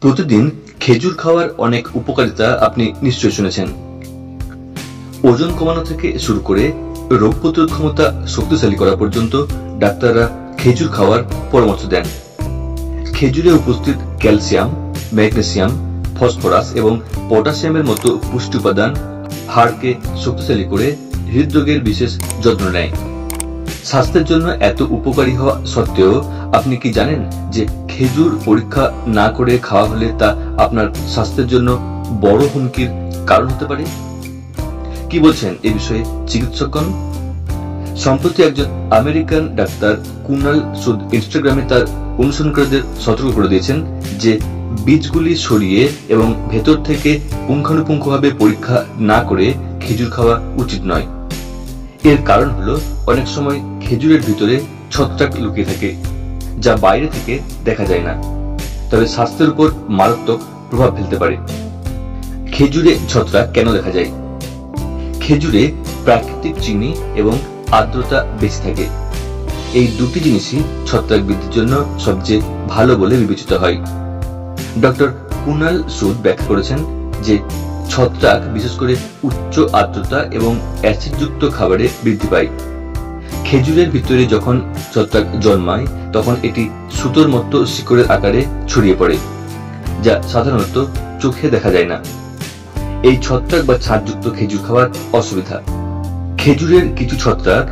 প্রতিদিন খেজুর খাওয়ার অনেক উপকারিতা আপনি নিশ্চয়ই শুনেছেন। ওজন কমানো থেকে শুরু করে রোগ প্রতিরোধ ক্ষমতা শক্তিশালী করা পর্যন্ত ডাক্তাররা খেজুর খাওয়ার পরামর্শ দেন। খেজুরে উপস্থিত ক্যালসিয়াম, ম্যাগনেসিয়াম, ফসফরাস এবং পটাশিয়ামের মতো পুষ্টি উপাদান হাড়কে শক্তিশালী করে হৃদরোগের বিশেষ যত্ন নেয়। স্বাস্থ্যের জন্য এত উপকারী হওয়া সত্ত্বেও আপনি কি জানেন যে খেজুর পরীক্ষা না করে খাওয়া হলে তা আপনার স্বাস্থ্যের জন্য বড় হুমকির কারণ হতে পারে? কি বলছেন এ বিষয়ে চিকিৎসকগণ? সম্প্রতি একজন আমেরিকান ডাক্তার কুনাল সুদ ইনস্টাগ্রামে তার অনুসরণকারীদের সতর্ক করে দিয়েছেন যে বীজগুলি সরিয়ে এবং ভেতর থেকে পুঙ্খানুপুঙ্খভাবে পরীক্ষা না করে খেজুর খাওয়া উচিত নয়। এর কারণ হলো অনেক সময় খেজুরের ভিতরে ছত্রাক লুকিয়ে থাকে, যা বাইরে থেকে দেখা যায় না, তবে স্বাস্থ্যের উপর মারাত্মক প্রভাব ফেলতে পারে। খেজুরে ছত্রাক কেন দেখা যায়? খেজুরে প্রাকৃতিক চিনি এবং আর্দ্রতা বেশি থাকে। এই দুটি জিনিসই ছত্রাক বৃদ্ধির জন্য সবচেয়ে ভালো বলে বিবেচিত হয়। ডক্টর কুনাল সুদ ব্যাখ্যা করেছেন যে ছত্রাক বিশেষ করে উচ্চ আর্দ্রতা এবং অ্যাসিডযুক্ত খাবারে বৃদ্ধি পায়। খেজুরের ভিতরে যখন ছত্রাক জন্মায় তখন এটি সুতোর মতো শিকড়ের আকারে ছড়িয়ে পড়ে, যা সাধারণত চোখে দেখা যায় না। এই ছত্রাক বা ছাদযুক্ত খেজুর খাওয়ার অসুবিধা: খেজুরের কিছু ছত্রাক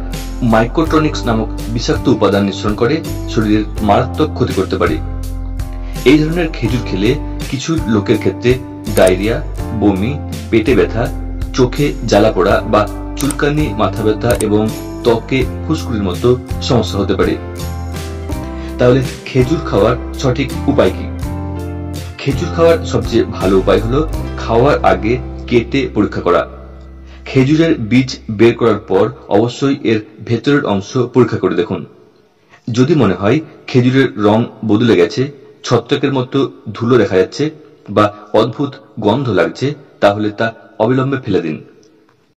মাইকোট্রনিক্স নামক বিষাক্ত উপাদান নিঃসরণ করে শরীরের মারাত্মক ক্ষতি করতে পারে। এই ধরনের খেজুর খেলে কিছু লোকের ক্ষেত্রে ডায়রিয়া, বমি, পেটে ব্যথা, চোখে জ্বালা পোড়া বা চুলকানি, মাথা ব্যথা এবং ত্বকে ফুসকুড়ির মতো সমস্যা হতে পারে। তাহলে খেজুর খাওয়ার সঠিক উপায় কি? খেজুর খাওয়ার সবচেয়ে ভালো উপায় হলো খাওয়ার আগে কেটে পরীক্ষা করা। খেজুরের বীজ বের করার পর অবশ্যই এর ভেতরের অংশ পরীক্ষা করে দেখুন। যদি মনে হয় খেজুরের রং বদলে গেছে, ছত্রাকের মতো ধুলো দেখা যাচ্ছে বা অদ্ভুত গন্ধ লাগছে, তাহলে তা অবিলম্বে ফেলে দিন।